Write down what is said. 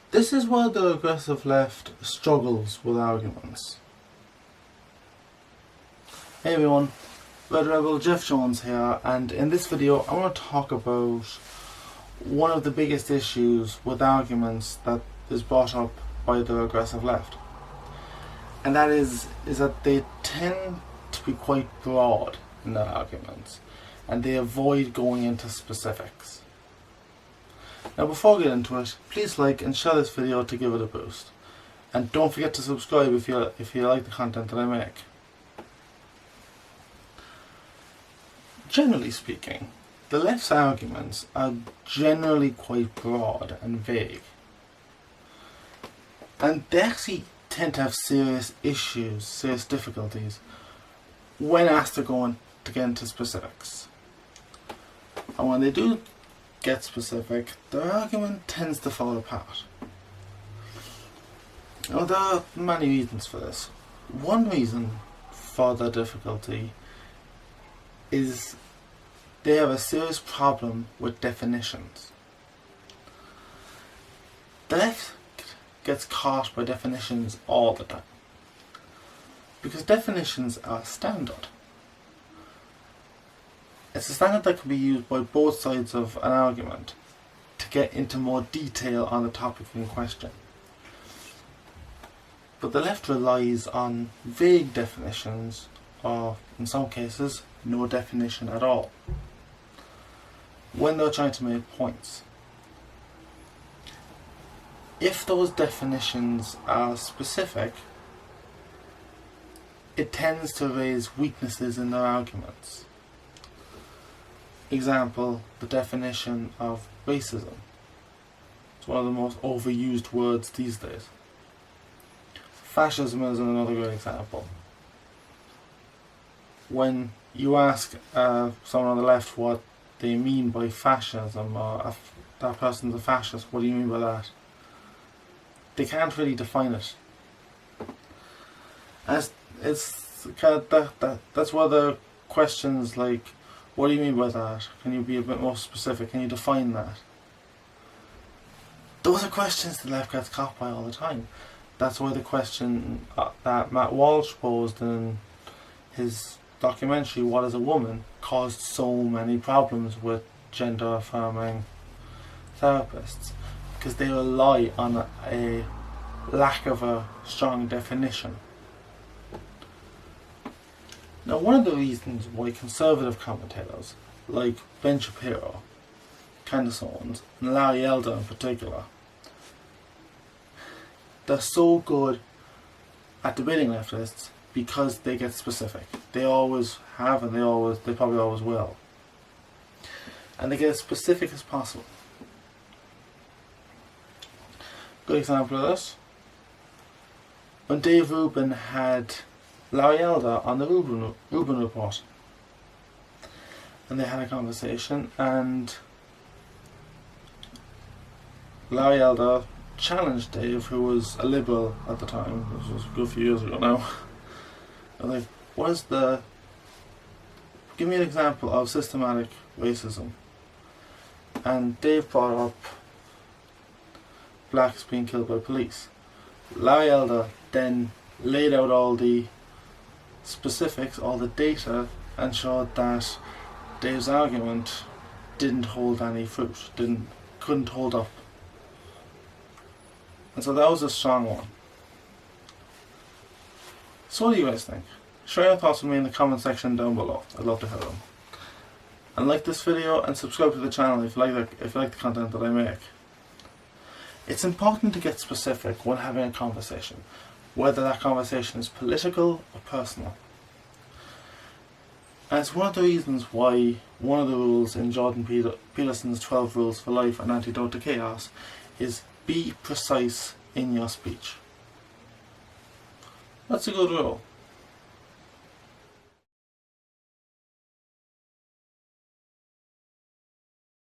This is where the regressive left struggles with arguments. Hey everyone, Red Rebel Jeff Jones here, and in this video I want to talk about one of the biggest issues with arguments that is brought up by the regressive left. And that is that they tend to be quite broad in their arguments, and they avoid going into specifics. Now before we get into it, please like and share this video to give it a boost. And don't forget to subscribe if you like the content that I make. Generally speaking, the left's arguments are generally quite broad and vague. And they actually tend to have serious issues, serious difficulties, when asked to get into specifics. And when they do get specific, their argument tends to fall apart. Now, there are many reasons for this. One reason for their difficulty is they have a serious problem with definitions. The left gets caught by definitions all the time, because definitions are standard. It's a standard that can be used by both sides of an argument to get into more detail on the topic in question. But the left relies on vague definitions, or in some cases, no definition at all, when they're trying to make points. If those definitions are specific, it tends to raise weaknesses in their arguments. Example, the definition of racism. It's one of the most overused words these days. Fascism is another great example. When you ask someone on the left what they mean by fascism, or if that person's a fascist, what do you mean by that? They can't really define it. And it's kind of that's where the questions like, what do you mean by that? Can you be a bit more specific? Can you define that? Those are questions the left gets caught by all the time. That's why the question that Matt Walsh posed in his documentary, What is a Woman?, caused so many problems with gender affirming therapists, because they rely on a lack of a strong definition. Now, one of the reasons why conservative commentators like Ben Shapiro, Candace Owens, and Larry Elder in particular, they're so good at debating leftists, because they get specific. They always have, and they probably always will. And they get as specific as possible. Good example of this: when Dave Rubin had Larry Elder on the Rubin Report, and they had a conversation, and Larry Elder challenged Dave, who was a liberal at the time, this was a good few years ago now, and like, give me an example of systematic racism. And Dave brought up blacks being killed by police. Larry Elder then laid out all the specifics, all the data, and showed that Dave's argument didn't hold any fruit, couldn't hold up. And so that was a strong one. So what do you guys think? Share your thoughts with me in the comment section down below. I'd love to hear them. And like this video and subscribe to the channel if you like the content that I make. It's important to get specific when having a conversation, whether that conversation is political or personal. And it's one of the reasons why one of the rules in Jordan Peterson's 12 Rules for Life and Antidote to Chaos is be precise in your speech. That's a good rule.